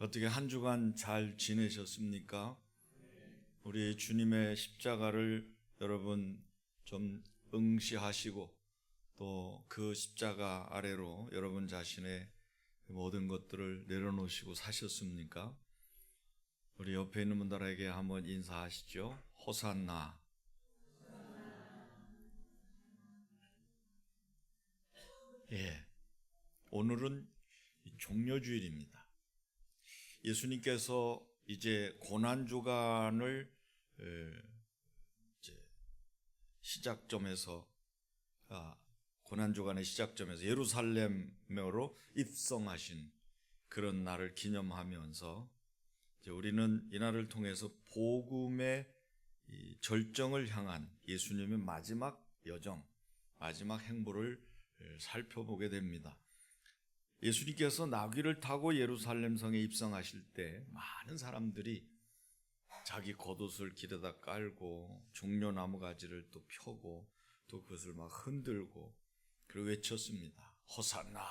어떻게 한 주간 잘 지내셨습니까? 우리 주님의 십자가를 여러분 좀 응시하시고 또 그 십자가 아래로 여러분 자신의 모든 것들을 내려놓으시고 사셨습니까? 우리 옆에 있는 분들에게 한번 인사하시죠. 호산나. 예, 오늘은 종려주일입니다. 예수님께서 이제 고난주간을 시작점에서 고난주간의 시작점에서 예루살렘으로 입성하신 그런 날을 기념하면서 이제 우리는 이 날을 통해서 복음의 절정을 향한 예수님의 마지막 여정, 마지막 행보를 살펴보게 됩니다. 예수님께서 나귀를 타고 예루살렘 성에 입성하실 때 많은 사람들이 자기 겉옷을 길에다 깔고 종려나무 가지를 또 펴고 또 그것을 막 흔들고 그리고 외쳤습니다. 호산나,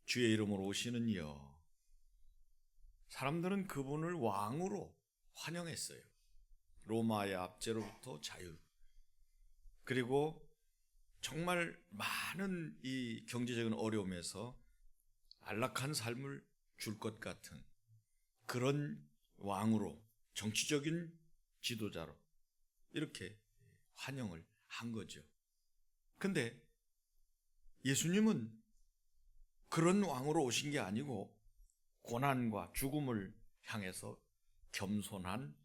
주의 이름으로 오시는 이여. 사람들은 그분을 왕으로 환영했어요. 로마의 압제로부터 자유, 그리고 정말 많은 이 경제적인 어려움에서 안락한 삶을 줄 것 같은 그런 왕으로, 정치적인 지도자로 이렇게 환영을 한 거죠. 근데 예수님은 그런 왕으로 오신 게 아니고 고난과 죽음을 향해서 겸손한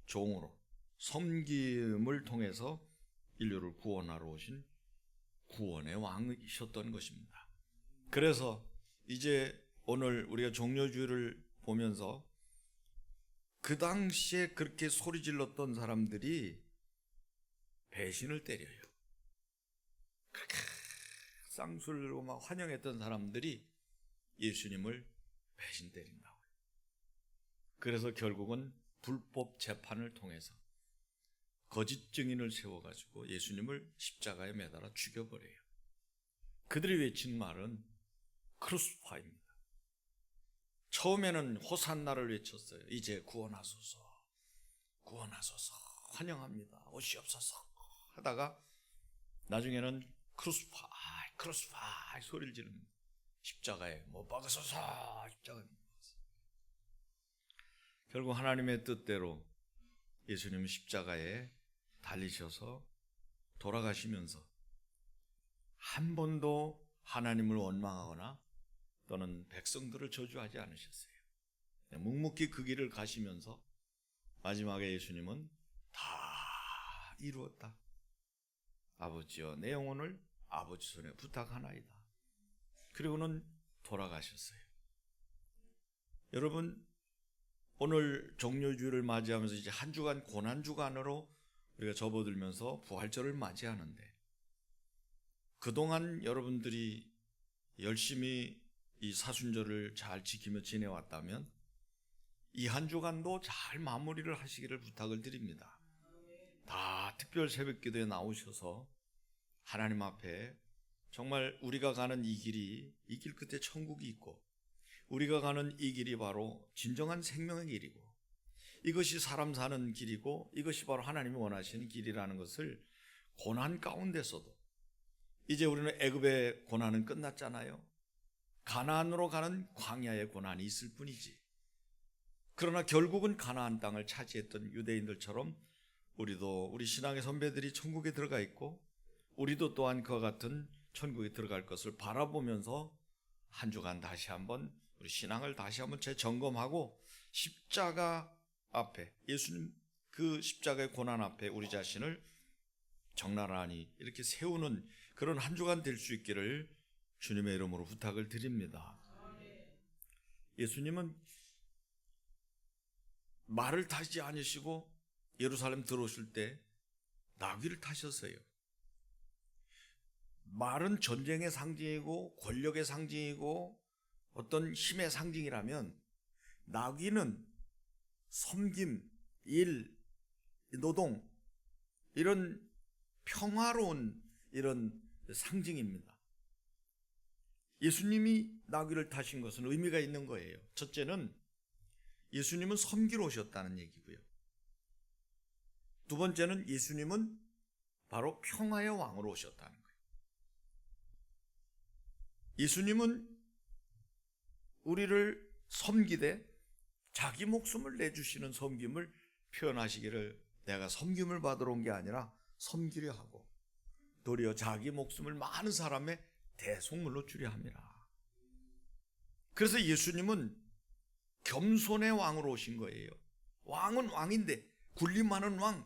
종으로 섬김을 통해서 인류를 구원하러 오신 구원의 왕이셨던 것입니다. 그래서 이제 오늘 우리가 종려주일을 보면서 그 당시에 그렇게 소리 질렀던 사람들이 배신을 때려요. 그렇게 쌍술로 막 환영했던 사람들이 예수님을 배신 때린다고요. 그래서 결국은 불법 재판을 통해서 거짓 증인을 세워가지고 예수님을 십자가에 매달아 죽여버려요. 그들이 외친 말은 크루스파입니다. 처음에는 호산나를 외쳤어요. 이제 구원하소서, 구원하소서, 환영합니다, 오시옵소서 하다가 나중에는 크루스파, 크루스파 소리를 지릅니다. 십자가에 못 박으소서, 십자가에 못 박으소서. 결국 하나님의 뜻대로 예수님은 십자가에 달리셔서 돌아가시면서 한 번도 하나님을 원망하거나 또는 백성들을 저주하지 않으셨어요. 묵묵히 그 길을 가시면서 마지막에 예수님은 다 이루었다. 아버지여, 내 영혼을 아버지 손에 부탁하나이다. 그리고는 돌아가셨어요. 여러분, 오늘 종려주일을 맞이하면서 이제 한 주간 고난주간으로 우리가 접어들면서 부활절을 맞이하는데, 그동안 여러분들이 열심히 이 사순절을 잘 지키며 지내왔다면 이 한 주간도 잘 마무리를 하시기를 부탁을 드립니다. 다 특별 새벽기도에 나오셔서 하나님 앞에 정말 우리가 가는 이 길이, 이 길 끝에 천국이 있고 우리가 가는 이 길이 바로 진정한 생명의 길이고 이것이 사람 사는 길이고 이것이 바로 하나님이 원하시는 길이라는 것을 고난 가운데서도, 이제 우리는 애굽의 고난은 끝났잖아요. 가나안으로 가는 광야의 고난이 있을 뿐이지. 그러나 결국은 가나안 땅을 차지했던 유대인들처럼 우리도 우리 신앙의 선배들이 천국에 들어가 있고 우리도 또한 그와 같은 천국에 들어갈 것을 바라보면서 한 주간 다시 한번 우리 신앙을 다시 한번 재점검하고 십자가 앞에, 예수님 그 십자가의 고난 앞에 우리 자신을 적나라하니 이렇게 세우는 그런 한 주간 될 수 있기를 주님의 이름으로 부탁을 드립니다. 예수님은 말을 타지 않으시고 예루살렘 들어오실 때 나귀를 타셨어요. 말은 전쟁의 상징이고 권력의 상징이고 어떤 힘의 상징이라면 나귀는 섬김, 일, 노동, 이런 평화로운 이런 상징입니다. 예수님이 나귀를 타신 것은 의미가 있는 거예요. 첫째는 예수님은 섬기러 오셨다는 얘기고요. 두 번째는 예수님은 바로 평화의 왕으로 오셨다는 거예요. 예수님은 우리를 섬기되 자기 목숨을 내주시는 섬김을 표현하시기를, 내가 섬김을 받으러 온 게 아니라 섬기려 하고 도리어 자기 목숨을 많은 사람의 대속물로 주려 함이라. 그래서 예수님은 겸손의 왕으로 오신 거예요. 왕은 왕인데, 군림하는 왕,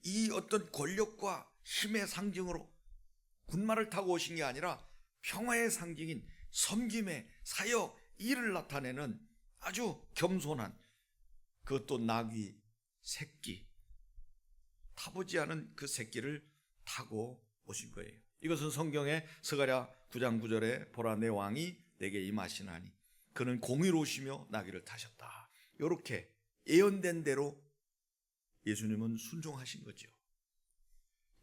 이 어떤 권력과 힘의 상징으로 군마를 타고 오신 게 아니라 평화의 상징인 섬김의 사역, 일을 나타내는 아주 겸손한, 그것도 나귀 새끼, 타보지 않은 그 새끼를 타고 오신 거예요. 이것은 성경의 스가랴 9장 9절에 보라 내 왕이 내게 임하시나니 그는 공의로우시며 나귀를 타셨다. 이렇게 예언된 대로 예수님은 순종하신 거죠.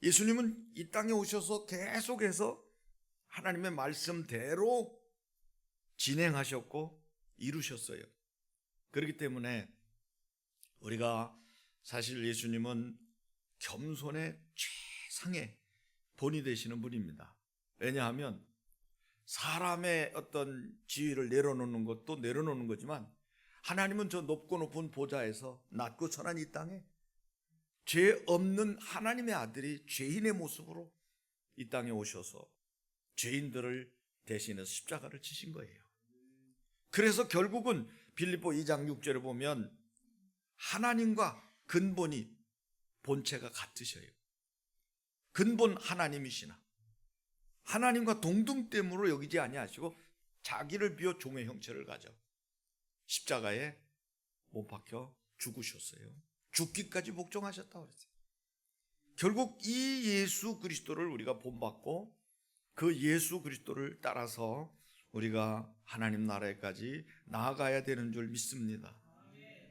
예수님은 이 땅에 오셔서 계속해서 하나님의 말씀대로 진행하셨고 이루셨어요. 그렇기 때문에 우리가 사실 예수님은 겸손의 최상의 본이 되시는 분입니다. 왜냐하면 사람의 어떤 지위를 내려놓는 것도 내려놓는 거지만, 하나님은 저 높고 높은 보좌에서 낮고 천한 이 땅에 죄 없는 하나님의 아들이 죄인의 모습으로 이 땅에 오셔서 죄인들을 대신해서 십자가를 지신 거예요. 그래서 결국은 빌립보 2장 6절에 보면 하나님과 근본이, 본체가 같으셔요. 근본 하나님이시나 하나님과 동등됨으로 여기지 아니하시고 자기를 비워 종의 형체를 가져 십자가에 못 박혀 죽으셨어요. 죽기까지 복종하셨다고 그랬어요. 결국 이 예수 그리스도를 우리가 본받고 그 예수 그리스도를 따라서 우리가 하나님 나라에까지 나아가야 되는 줄 믿습니다.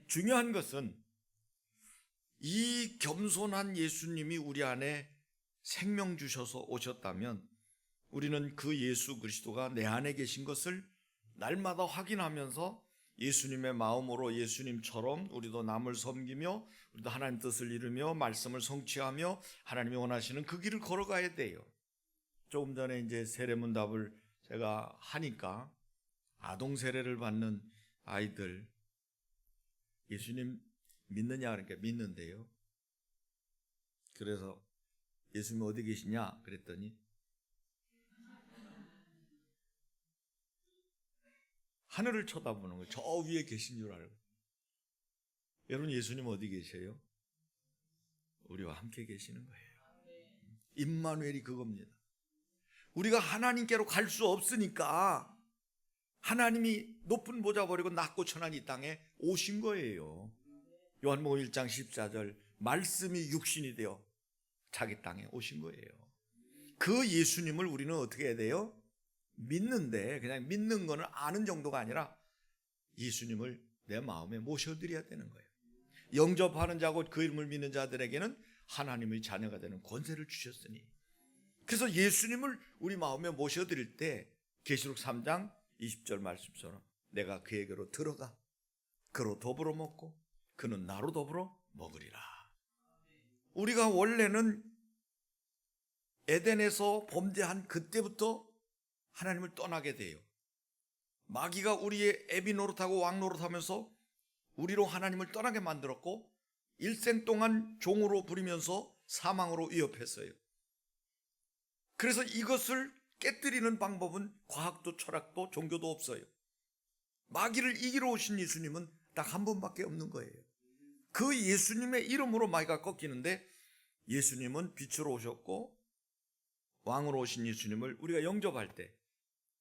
중요한 것은 이 겸손한 예수님이 우리 안에 생명 주셔서 오셨다면 우리는 그 예수 그리스도가 내 안에 계신 것을 날마다 확인하면서 예수님의 마음으로 예수님처럼 우리도 남을 섬기며 우리도 하나님 뜻을 이루며 말씀을 성취하며 하나님이 원하시는 그 길을 걸어가야 돼요. 조금 전에 이제 세례문답을 제가 하니까 아동 세례를 받는 아이들, 예수님 믿느냐 그러니까 믿는데요. 그래서 예수님 어디 계시냐 그랬더니 하늘을 쳐다보는 거예요. 저 위에 계신 줄 알고. 여러분, 예수님 어디 계세요? 우리와 함께 계시는 거예요. 임마누엘이 그겁니다. 우리가 하나님께로 갈 수 없으니까 하나님이 높은 보좌 버리고 낮고 천한 이 땅에 오신 거예요. 요한복음 1장 14절, 말씀이 육신이 되어 자기 땅에 오신 거예요. 그 예수님을 우리는 어떻게 해야 돼요? 믿는데, 그냥 믿는 거는 아는 정도가 아니라 예수님을 내 마음에 모셔드려야 되는 거예요. 영접하는 자고 그 이름을 믿는 자들에게는 하나님의 자녀가 되는 권세를 주셨으니, 그래서 예수님을 우리 마음에 모셔드릴 때 계시록 3장 20절 말씀처럼 내가 그에게로 들어가 그로 더불어 먹고 그는 나로 더불어 먹으리라. 우리가 원래는 에덴에서 범죄한 그때부터 하나님을 떠나게 돼요. 마귀가 우리의 애비 노릇하고 왕 노릇하면서 우리로 하나님을 떠나게 만들었고 일생 동안 종으로 부리면서 사망으로 위협했어요. 그래서 이것을 깨뜨리는 방법은 과학도 철학도 종교도 없어요. 마귀를 이기러 오신 예수님은 딱 한 번밖에 없는 거예요. 그 예수님의 이름으로 마귀가 꺾이는데, 예수님은 빛으로 오셨고 왕으로 오신 예수님을 우리가 영접할 때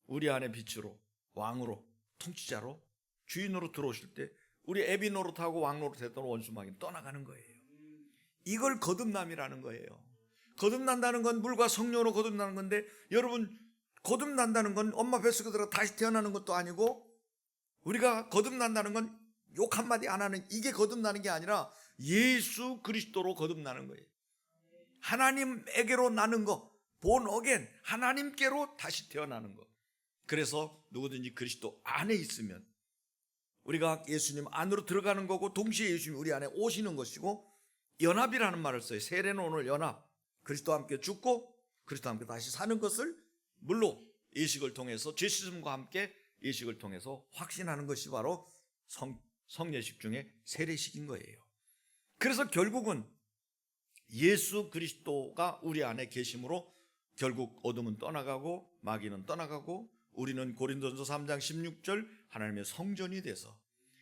우리 안에 빛으로 왕으로 통치자로 주인으로 들어오실 때 우리 애비 노릇하고 왕 노릇했던 원수 마귀는 떠나가는 거예요. 이걸 거듭남이라는 거예요. 거듭난다는 건 물과 성령으로 거듭나는 건데, 여러분, 거듭난다는 건 엄마 뱃속에 들어가 다시 태어나는 것도 아니고, 우리가 거듭난다는 건 욕 한마디 안 하는, 이게 거듭나는 게 아니라 예수 그리스도로 거듭나는 거예요. 하나님에게로 나는 거, 본 어겐, 하나님께로 다시 태어나는 거. 그래서 누구든지 그리스도 안에 있으면 우리가 예수님 안으로 들어가는 거고 동시에 예수님이 우리 안에 오시는 것이고, 연합이라는 말을 써요. 세례노는 연합. 그리스도와 함께 죽고 그리스도와 함께 다시 사는 것을 물로 예식을 통해서, 죄 씻음과 함께 예식을 통해서 확신하는 것이 바로 성례식 중에 세례식인 거예요. 그래서 결국은 예수 그리스도가 우리 안에 계심으로 결국 어둠은 떠나가고 마귀는 떠나가고, 우리는 고린도전서 3장 16절 하나님의 성전이 돼서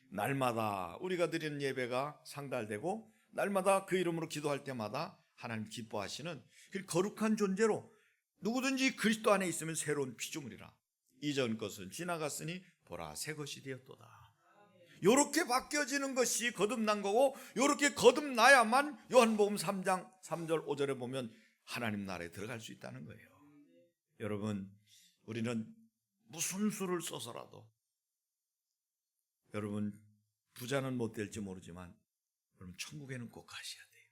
날마다 우리가 드리는 예배가 상달되고 날마다 그 이름으로 기도할 때마다 하나님 기뻐하시는 그 거룩한 존재로, 누구든지 그리스도 안에 있으면 새로운 피조물이라, 이전 것은 지나갔으니 보라 새 것이 되었도다. 요렇게 바뀌어지는 것이 거듭난 거고, 요렇게 거듭나야만 요한복음 3장 3절 5절에 보면 하나님 나라에 들어갈 수 있다는 거예요. 여러분, 우리는 무슨 수를 써서라도, 여러분 부자는 못 될지 모르지만 여러분 천국에는 꼭 가셔야 돼요.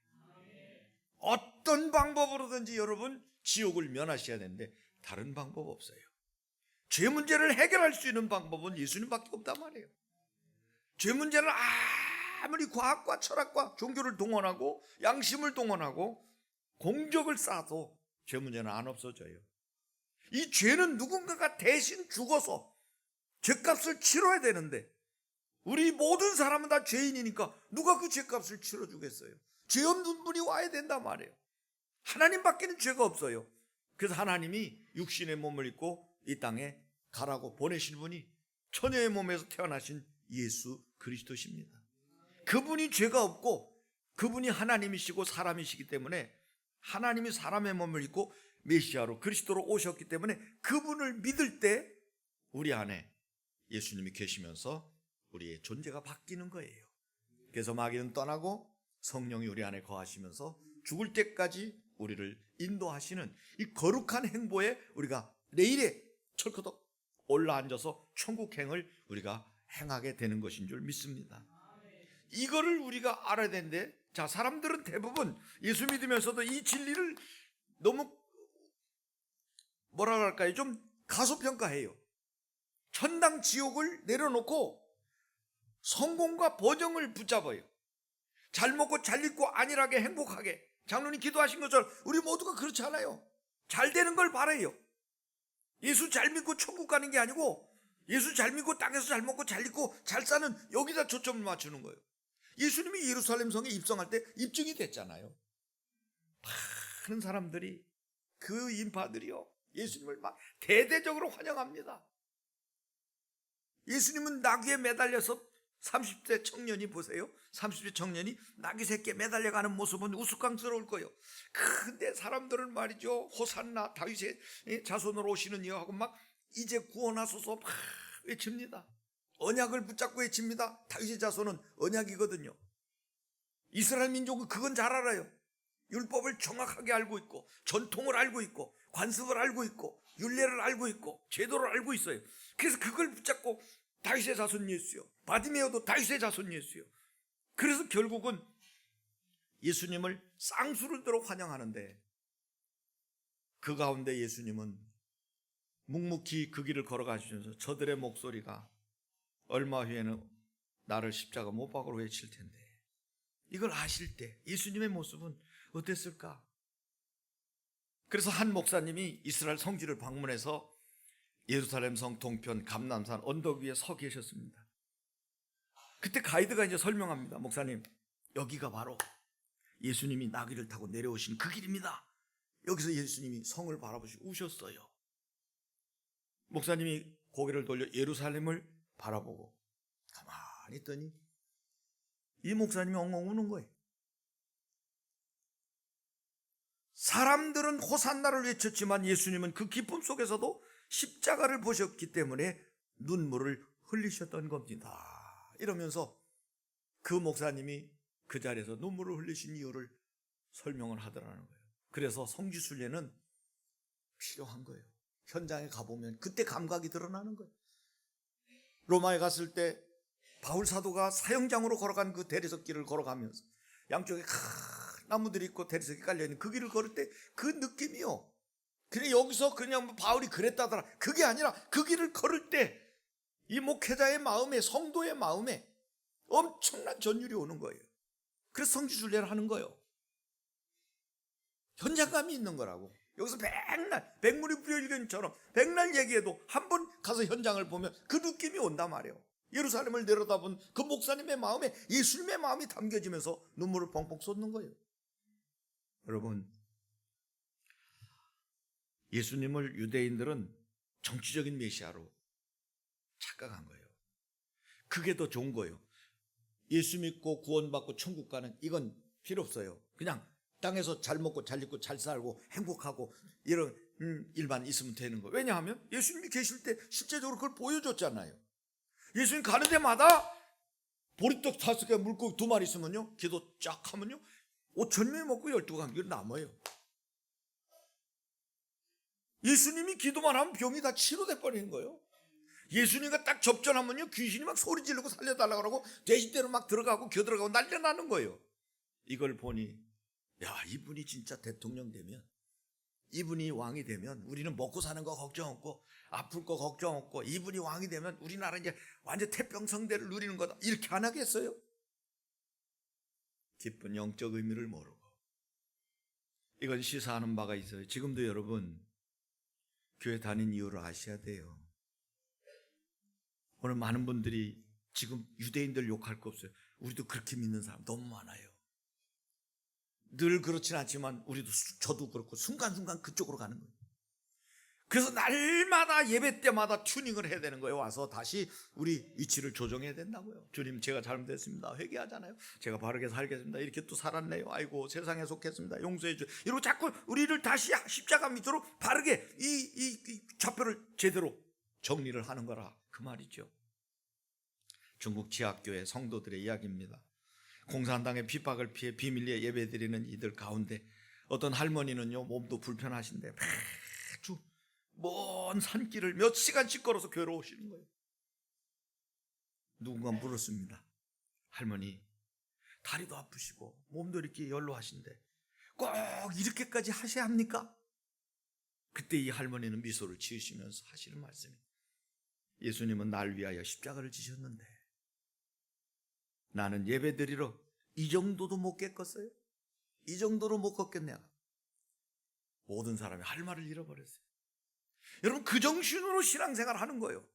어떤 방법으로든지 여러분 지옥을 면하셔야 되는데 다른 방법 없어요. 죄 문제를 해결할 수 있는 방법은 예수님밖에 없단 말이에요. 죄 문제를 아무리 과학과 철학과 종교를 동원하고 양심을 동원하고 공적을 쌓아도 죄 문제는 안 없어져요. 이 죄는 누군가가 대신 죽어서 죄값을 치러야 되는데, 우리 모든 사람은 다 죄인이니까 누가 그 죄값을 치러주겠어요? 죄 없는 분이 와야 된단 말이에요. 하나님밖에는 죄가 없어요. 그래서 하나님이 육신의 몸을 입고 이 땅에 가라고 보내신 분이 처녀의 몸에서 태어나신 예수 그리스도십니다. 그분이 죄가 없고 그분이 하나님이시고 사람이시기 때문에, 하나님이 사람의 몸을 입고 메시아로 그리스도로 오셨기 때문에 그분을 믿을 때 우리 안에 예수님이 계시면서 우리의 존재가 바뀌는 거예요. 그래서 마귀는 떠나고 성령이 우리 안에 거하시면서 죽을 때까지 우리를 인도하시는 이 거룩한 행보에 우리가 내일에 철커덕 올라앉아서 천국행을 우리가 행하게 되는 것인 줄 믿습니다. 이거를 우리가 알아야 되는데, 자, 사람들은 대부분 예수 믿으면서도 이 진리를 너무 뭐라 그럴까요? 좀 가소평가해요. 천당 지옥을 내려놓고 성공과 번영을 붙잡아요. 잘 먹고 잘 입고 안일하게 행복하게, 장로님 기도하신 것처럼 우리 모두가 그렇지 않아요. 잘 되는 걸 바라요. 예수 잘 믿고 천국 가는 게 아니고, 예수 잘 믿고 땅에서 잘 먹고 잘 입고 잘 사는 여기다 초점을 맞추는 거예요. 예수님이 예루살렘 성에 입성할 때 입증이 됐잖아요. 많은 사람들이, 그 인파들이요, 예수님을 막 대대적으로 환영합니다. 예수님은 나귀에 매달려서 30대 청년이, 보세요, 30대 청년이 나귀 새끼에 매달려가는 모습은 우스꽝스러울 거예요. 근데 사람들은 말이죠, 호산나 다윗의 자손으로 오시는 이하고 막 이제 구원하소서 막 외칩니다. 언약을 붙잡고 외칩니다. 다윗의 자손은 언약이거든요. 이스라엘 민족은 그건 잘 알아요. 율법을 정확하게 알고 있고, 전통을 알고 있고, 관습을 알고 있고, 율례를 알고 있고, 제도를 알고 있어요. 그래서 그걸 붙잡고 다윗의 자손 예수요, 바디메오도 다윗의 자손 예수요. 그래서 결국은 예수님을 쌍수를 들어 환영하는데, 그 가운데 예수님은 묵묵히 그 길을 걸어가시면서 저들의 목소리가 얼마 후에는 나를 십자가 못 박으러 외칠 텐데, 이걸 아실 때 예수님의 모습은 어땠을까? 그래서 한 목사님이 이스라엘 성지를 방문해서 예루살렘 성 동편 감람산 언덕 위에 서 계셨습니다. 그때 가이드가 이제 설명합니다. 목사님, 여기가 바로 예수님이 나귀를 타고 내려오신 그 길입니다. 여기서 예수님이 성을 바라보시고 우셨어요. 목사님이 고개를 돌려 예루살렘을 바라보고 가만히 있더니 이 목사님이 엉엉 우는 거예요. 사람들은 호산나를 외쳤지만 예수님은 그 기쁨 속에서도 십자가를 보셨기 때문에 눈물을 흘리셨던 겁니다. 이러면서 그 목사님이 그 자리에서 눈물을 흘리신 이유를 설명을 하더라는 거예요. 그래서 성지순례는 필요한 거예요. 현장에 가보면 그때 감각이 드러나는 거예요. 로마에 갔을 때 바울 사도가 사형장으로 걸어간 그 대리석길을 걸어가면서 양쪽에 큰 나무들이 있고 대리석이 깔려있는 그 길을 걸을 때 그 느낌이요, 그래 여기서 그냥 바울이 그랬다더라. 그게 아니라 그 길을 걸을 때 이 목회자의 마음에, 성도의 마음에 엄청난 전율이 오는 거예요. 그래서 성지순례를 하는 거예요. 현장감이 있는 거라고. 여기서 백날, 백물이 불여일견처럼 백날 얘기해도 한 번 가서 현장을 보면 그 느낌이 온단 말이에요. 예루살렘을 내려다본 그 목사님의 마음에 예수님의 마음이 담겨지면서 눈물을 펑펑 쏟는 거예요. 여러분, 예수님을 유대인들은 정치적인 메시아로 착각한 거예요. 그게 더 좋은 거예요. 예수 믿고 구원받고 천국 가는 이건 필요 없어요. 그냥 땅에서 잘 먹고 잘 입고 잘 살고 행복하고 이런 일만 있으면 되는 거예요. 왜냐하면 예수님이 계실 때 실제적으로 그걸 보여줬잖아요. 예수님 가는 데마다 보리떡 5개 물고기 2마리 있으면요, 기도 쫙 하면요 5,000명이 먹고 12관계를 남아요. 예수님이 기도만 하면 병이 다 치료돼 버리는 거예요. 예수님과 딱 접전하면요 귀신이 막 소리 지르고 살려달라고 그러고 돼지대로 막 들어가고 겨들어가고 난리 나는 거예요. 이걸 보니 야, 이분이 진짜 대통령 되면, 이분이 왕이 되면 우리는 먹고 사는 거 걱정 없고 아플 거 걱정 없고, 이분이 왕이 되면 우리나라 이제 완전 태평성대를 누리는 거다, 이렇게 안 하겠어요? 깊은 영적 의미를 모르고 이건 시사하는 바가 있어요. 지금도 여러분 교회 다닌 이유를 아셔야 돼요. 오늘 많은 분들이 지금 유대인들 욕할 거 없어요. 우리도 그렇게 믿는 사람 너무 많아요. 늘 그렇진 않지만 우리도, 저도 그렇고 순간순간 그쪽으로 가는 거예요. 그래서 날마다 예배 때마다 튜닝을 해야 되는 거예요. 와서 다시 우리 위치를 조정해야 된다고요. 주님, 제가 잘못했습니다. 회개하잖아요. 제가 바르게 살겠습니다. 이렇게 또 살았네요. 아이고, 세상에 속했습니다. 용서해 주세요. 이러고 자꾸 우리를 다시 십자가 밑으로 바르게 이 좌표를 제대로 정리를 하는 거라, 그 말이죠. 중국 지하교회 성도들의 이야기입니다. 공산당의 핍박을 피해 비밀리에 예배드리는 이들 가운데 어떤 할머니는요, 몸도 불편하신데 매주 먼 산길을 몇 시간씩 걸어서 괴로우시는 거예요. 누군가 물었습니다. 할머니, 다리도 아프시고 몸도 이렇게 연로하신데 꼭 이렇게까지 하셔야 합니까? 그때 이 할머니는 미소를 지으시면서 하시는 말씀이, 예수님은 날 위하여 십자가를 지셨는데 나는 예배드리러 이 정도도 못 깼겠어요? 이 정도로 못 걷겠냐? 모든 사람이 할 말을 잃어버렸어요. 여러분, 그 정신으로 신앙생활 하는 거예요.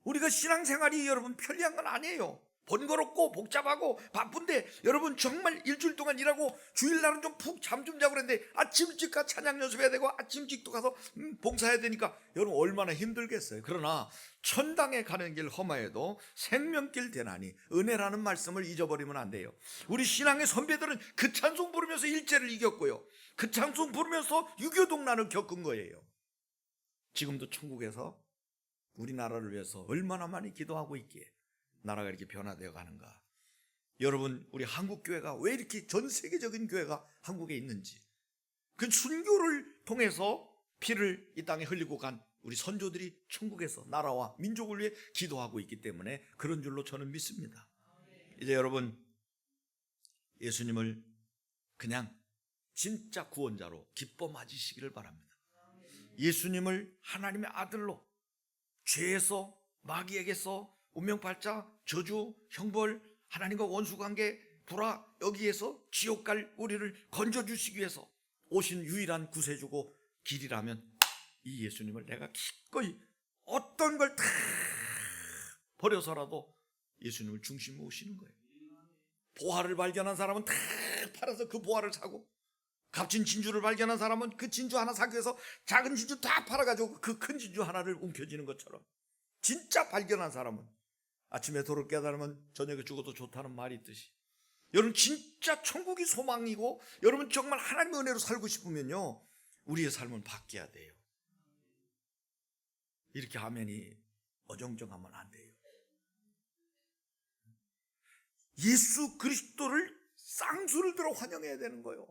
우리가 신앙생활이 여러분 편리한 건 아니에요. 번거롭고 복잡하고 바쁜데, 여러분 정말 일주일 동안 일하고 주일날은 좀 푹 잠 좀 자고 그랬는데 아침 일찍 가 찬양 연습해야 되고 아침 일찍도 가서 봉사해야 되니까 여러분 얼마나 힘들겠어요. 그러나 천당에 가는 길 험하여도 생명길 되나니, 은혜라는 말씀을 잊어버리면 안 돼요. 우리 신앙의 선배들은 그 찬송 부르면서 일제를 이겼고요, 그 찬송 부르면서 6.25 동란을 겪은 거예요. 지금도 천국에서 우리나라를 위해서 얼마나 많이 기도하고 있기에 나라가 이렇게 변화되어 가는가. 여러분, 우리 한국교회가 왜 이렇게 전 세계적인 교회가 한국에 있는지, 그 순교를 통해서 피를 이 땅에 흘리고 간 우리 선조들이 천국에서 나라와 민족을 위해 기도하고 있기 때문에 그런 줄로 저는 믿습니다. 이제 여러분, 예수님을 그냥 진짜 구원자로 기뻐 맞으시기를 바랍니다. 예수님을 하나님의 아들로, 죄에서, 마귀에게서, 운명팔자, 저주, 형벌, 하나님과 원수관계, 불화, 여기에서 지옥 갈 우리를 건져주시기 위해서 오신 유일한 구세주고 길이라면 이 예수님을 내가 기꺼이 어떤 걸 다 버려서라도 예수님을 중심으로 오시는 거예요. 보화를 발견한 사람은 다 팔아서 그 보화를 사고, 값진 진주를 발견한 사람은 그 진주 하나 사기 위해서 작은 진주 다 팔아가지고 그 큰 진주 하나를 움켜쥐는 것처럼, 진짜 발견한 사람은 아침에 도를 깨달으면 저녁에 죽어도 좋다는 말이 있듯이, 여러분 진짜 천국이 소망이고 여러분 정말 하나님의 은혜로 살고 싶으면요, 우리의 삶은 바뀌어야 돼요. 이렇게 아멘이 어정쩡하면 안 돼요. 예수 그리스도를 쌍수를 들어 환영해야 되는 거예요.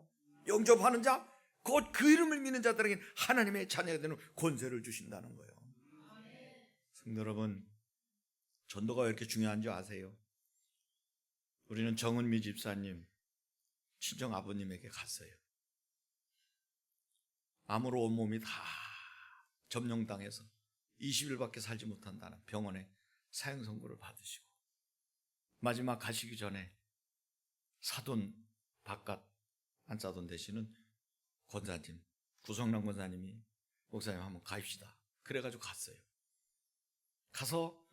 영접하는 자, 곧 그 이름을 믿는 자들에게 하나님의 자녀가 되는 권세를 주신다는 거예요. 성도 여러분, 전도가 왜 이렇게 중요한지 아세요? 우리는 정은미 집사님 친정 아버님에게 갔어요. 암으로 온몸이 다 점령당해서 20일밖에 살지 못한다는 병원에 사형 선고를 받으시고 마지막 가시기 전에 사돈 바깥 안사돈 되시는 권사님, 구성남 권사님이 목사님 한번 가입시다. 그래가지고 갔어요. 가서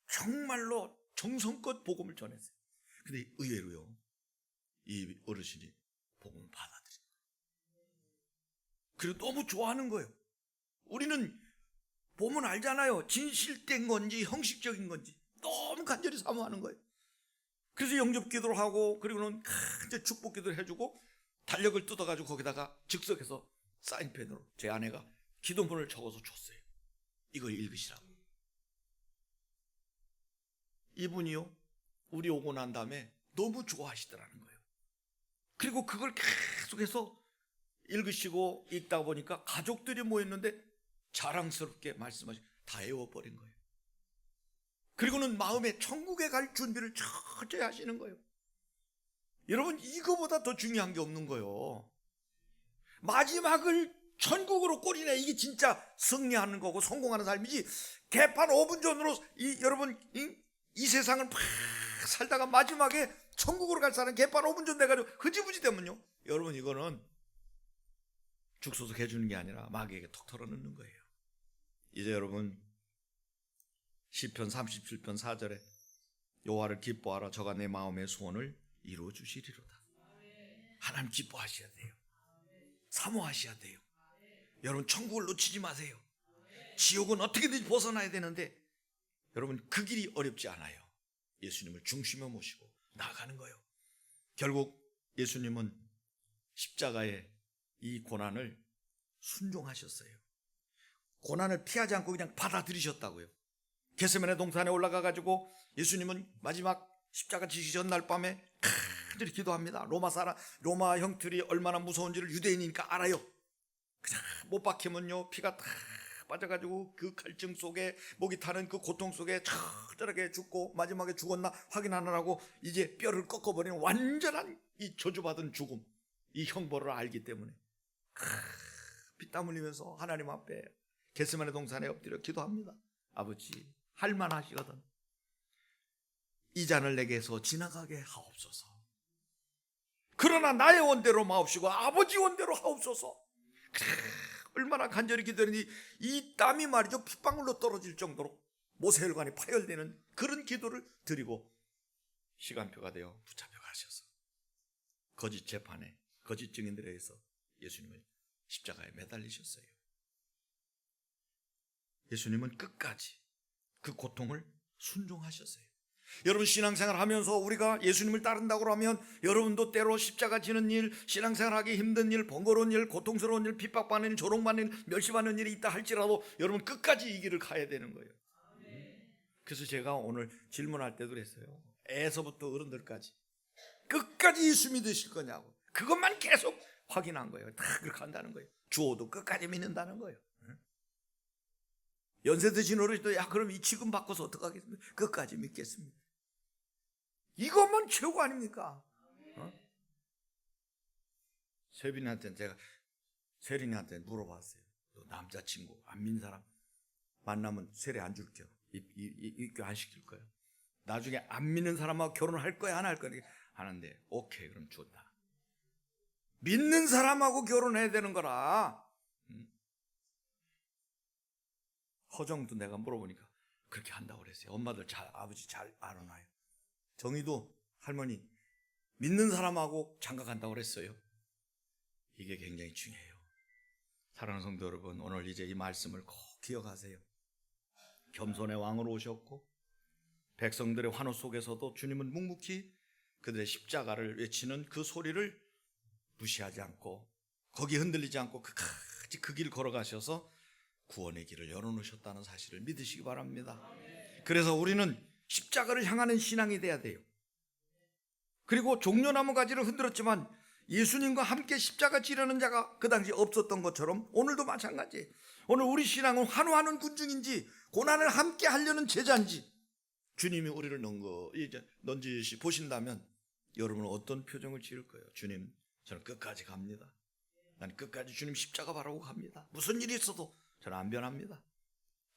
정말로 정성껏 복음을 전했어요. 근데 의외로요, 이 어르신이 복음을 받아들인 거예요. 그리고 너무 좋아하는 거예요. 우리는 보면 알잖아요. 진실된 건지 형식적인 건지 너무 간절히 사모하는 거예요. 그래서 영접기도를 하고 그리고는 이제 축복기도를 해주고 달력을 뜯어가지고 거기다가 즉석에서 사인펜으로 제 아내가 기도문을 적어서 줬어요. 이걸 읽으시라고. 이분이요, 우리 오고 난 다음에 너무 좋아하시더라는 거예요. 그리고 그걸 계속해서 읽으시고 읽다 보니까 가족들이 모였는데 자랑스럽게 말씀하시고 다 외워버린 거예요. 그리고는 마음에 천국에 갈 준비를 철저히 하시는 거예요. 여러분, 이거보다 더 중요한 게 없는 거예요. 마지막을 천국으로 꼬리내, 이게 진짜 승리하는 거고 성공하는 삶이지. 개판 5분 전으로 여러분 이 세상을 막 살다가 마지막에 천국으로 갈 사람 개판 5분 전 돼가지고 흐지부지 되면요, 여러분 이거는 죽소서 해주는 게 아니라 마귀에게 톡 털어넣는 거예요. 이제 여러분 시편 37편 4절에 여호와를 기뻐하라, 저가 내 마음의 소원을 이루어 주시리로다. 하나님 기뻐하셔야 돼요. 사모하셔야 돼요. 여러분 천국을 놓치지 마세요. 지옥은 어떻게든지 벗어나야 되는데 여러분 그 길이 어렵지 않아요. 예수님을 중심에 모시고 나아가는 거예요. 결국 예수님은 십자가의 이 고난을 순종하셨어요. 고난을 피하지 않고 그냥 받아들이셨다고요. 겟세마네 동산에 올라가가지고 예수님은 마지막 십자가 지시기 전날 밤에 간절히 기도합니다. 로마 형틀이 얼마나 무서운지를 유대인이니까 알아요. 그냥 못 박히면요 피가 다 빠져가지고 그 갈증 속에 목이 타는 그 고통 속에 처절하게 죽고 마지막에 죽었나 확인하느라고 이제 뼈를 꺾어버리는 완전한 이 저주받은 죽음, 이 형벌을 알기 때문에 피땀 흘리면서 하나님 앞에 겟세마네 동산에 엎드려 기도합니다. 아버지, 할만하시거든 이 잔을 내게서 지나가게 하옵소서. 그러나 나의 원대로 마옵시고 아버지 원대로 하옵소서. 얼마나 간절히 기도했는지 이 땀이 말이죠 핏방울로 떨어질 정도로 모세혈관이 파열되는 그런 기도를 드리고 시간표가 되어 붙잡혀 가셔서 거짓 재판에 거짓 증인들에 의해서 예수님을 십자가에 매달리셨어요. 예수님은 끝까지 그 고통을 순종하셨어요. 여러분 신앙생활 하면서 우리가 예수님을 따른다고 하면 여러분도 때로 십자가 지는 일, 신앙생활하기 힘든 일, 번거로운 일, 고통스러운 일, 핍박받는 일, 조롱받는 일, 멸시받는 일이 있다 할지라도 여러분 끝까지 이 길을 가야 되는 거예요. 그래서 제가 오늘 질문할 때도 그랬어요. 애서부터 어른들까지 끝까지 예수 믿으실 거냐고, 그것만 계속 확인한 거예요. 다 그렇게 한다는 거예요. 주어도 끝까지 믿는다는 거예요. 연세 드신 어르신도 야 그럼 이 지금 바꿔서 어떡하겠습니까? 끝까지 믿겠습니다. 이것만 최고 아닙니까? 세빈이한테 제가 세린이한테 물어봤어요. 너 남자친구 안 믿는 사람 만나면 세례 안 줄게요. 입교 안 시킬 거예요. 나중에 안 믿는 사람하고 결혼할 거야 안 할 거야 하는데 오케이 그럼 준다. 믿는 사람하고 결혼해야 되는 거라. 허정도 내가 물어보니까 그렇게 한다고 그랬어요. 엄마들 잘, 아버지 잘 알아놔요. 정희도 할머니 믿는 사람하고 장가간다고 그랬어요. 이게 굉장히 중요해요. 사랑하는 성도 여러분, 오늘 이제 이 말씀을 꼭 기억하세요. 겸손의 왕으로 오셨고 백성들의 환호 속에서도 주님은 묵묵히 그들의 십자가를 외치는 그 소리를 무시하지 않고 거기 흔들리지 않고 끝까지 그 길 걸어가셔서 구원의 길을 열어놓으셨다는 사실을 믿으시기 바랍니다. 그래서 우리는 십자가를 향하는 신앙이 돼야 돼요. 그리고 종려나무 가지를 흔들었지만 예수님과 함께 십자가 지르는 자가 그 당시 없었던 것처럼 오늘도 마찬가지예요. 오늘 우리 신앙은 환호하는 군중인지 고난을 함께 하려는 제자인지 주님이 우리를 넌지시 보신다면 여러분은 어떤 표정을 지을 거예요? 주님, 저는 끝까지 갑니다. 난 끝까지 주님 십자가 바라고 갑니다. 무슨 일이 있어도 저는 안 변합니다.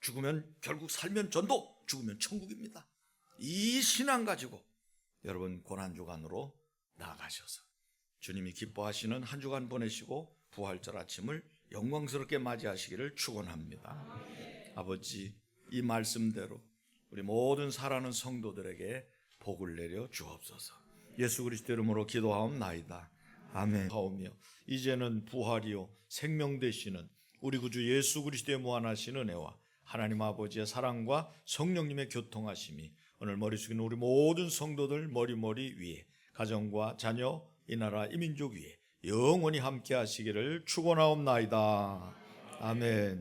죽으면 결국 살면 전도, 죽으면 천국입니다. 이 신앙 가지고 여러분 고난주간으로 나아가셔서 주님이 기뻐하시는 한 주간 보내시고 부활절 아침을 영광스럽게 맞이하시기를 축원합니다. 아버지, 이 말씀대로 우리 모든 사랑하는 성도들에게 복을 내려 주옵소서. 예수 그리스도 이름으로 기도하옵나이다. 아멘. 하오며 이제는 부활이요 생명 되시는 우리 구주 예수 그리스도의 무한하신 은혜와 하나님 아버지의 사랑과 성령님의 교통하심이 오늘 머리 숙이는 우리 모든 성도들 머리 위에, 가정과 자녀, 이 나라 이 민족 위에 영원히 함께 하시기를 축원하옵나이다. 아멘.